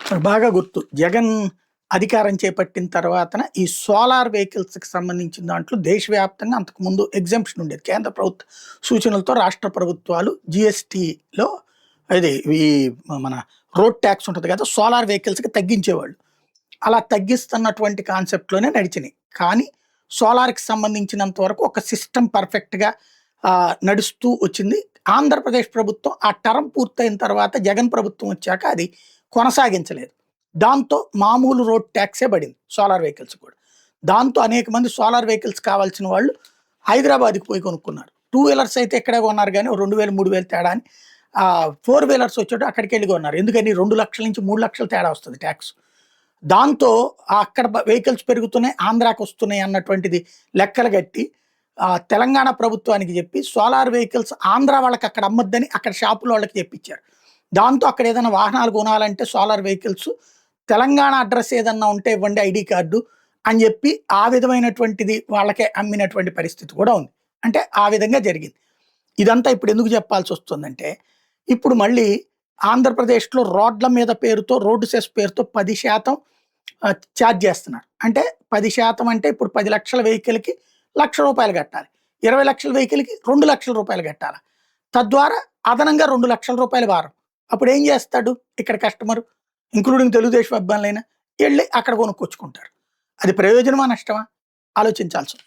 బాగా గుర్తు. జగన్ అధికారం చేపట్టిన తర్వాతన ఈ సోలార్ వెహికల్స్‌కి సంబంధించిన దాంట్లో దేశవ్యాప్తంగా అంతకుముందు ఎగ్జంప్షన్ ఉండేది. కేంద్ర ప్రభుత్వ సూచనలతో రాష్ట్ర ప్రభుత్వాలు జీఎస్టీలో ఇది ఈ మన రోడ్ టాక్స్ ఉంటది కదా! సోలార్ వెహికల్స్‌కి తగ్గించేవాళ్ళు. అలా తగ్గిస్తున్నటువంటి కాన్సెప్ట్‌లోనే నడిచినాయి. కానీ సోలార్‌కి సంబంధించినంత వరకు ఒక సిస్టమ్ పర్ఫెక్ట్‌గా నడుస్తూ వచ్చింది. ఆంధ్రప్రదేశ్ ప్రభుత్వం ఆ టర్మ్ పూర్తయిన తర్వాత జగన్ ప్రభుత్వం వచ్చాక అది కొనసాగించలేదు. దాంతో మామూలు రోడ్ ట్యాక్సే పడింది సోలార్ వెహికల్స్ కూడా. దాంతో అనేక మంది సోలార్ వెహికల్స్ కావాల్సిన వాళ్ళు హైదరాబాద్‌కి పోయి కొనుక్కున్నారు. టూ వీలర్స్ అయితే ఇక్కడే కొన్నారు గానీ, ఓ 2000, 3000 తేడా అని. ఫోర్ వీలర్స్ వచ్చేటప్పుడు అక్కడికెళ్ళి కొన్నారు. ఎందుకని 2,00,000 నుంచి 3,00,000 తేడా వస్తది టాక్స్. దాంతో అక్కడ వెహికల్స్ పెరుగుతున్నాయి, ఆంధ్రాకి వస్తున్నాయి అన్నటువంటిది లెక్కలు గట్టి తెలంగాణ ప్రభుత్వానికి చెప్పి సోలార్ వెహికల్స్ ఆంధ్ర వాళ్ళకి అక్కడ అమ్మొద్దని అక్కడ షాపుల వాళ్ళకి చెప్పించారు. దాంతో అక్కడ ఏదైనా వాహనాలు కొనాలంటే సోలార్ వెహికల్స్ తెలంగాణ అడ్రస్ ఏదన్నా ఉంటే ఇవ్వండి ఐడీ కార్డు అని చెప్పి ఆ విధమైనటువంటిది వాళ్ళకే అమ్మినటువంటి పరిస్థితి కూడా ఉంది. అంటే ఆ విధంగా జరిగింది. ఇదంతా ఇప్పుడు ఎందుకు చెప్పాల్సి వస్తుందంటే, ఇప్పుడు మళ్ళీ ఆంధ్రప్రదేశ్‌లో రోడ్ల మీద పేరుతో రోడ్డు సెస్ పేరుతో 10% చార్జ్ చేస్తున్నారు. అంటే 10% అంటే ఇప్పుడు 10,00,000 వెహికల్‌కి రూ. 1,00,000 కట్టాలి. 20,00,000 వెహికల్‌కి రూ. 2,00,000 కట్టాలి. తద్వారా అదనంగా రూ. 2,00,000 భారం. అప్పుడేం చేస్తాడు ఇక్కడ కస్టమరు? ఇంక్లూడింగ్ తెలుగుదేశం అభిమానులైనా ఎళ్లి అక్కడ కొనుక్కొచ్చుకుంటారు. అది ప్రయోజనమా? నష్టమా? ఆలోచించాల్సి ఉంది.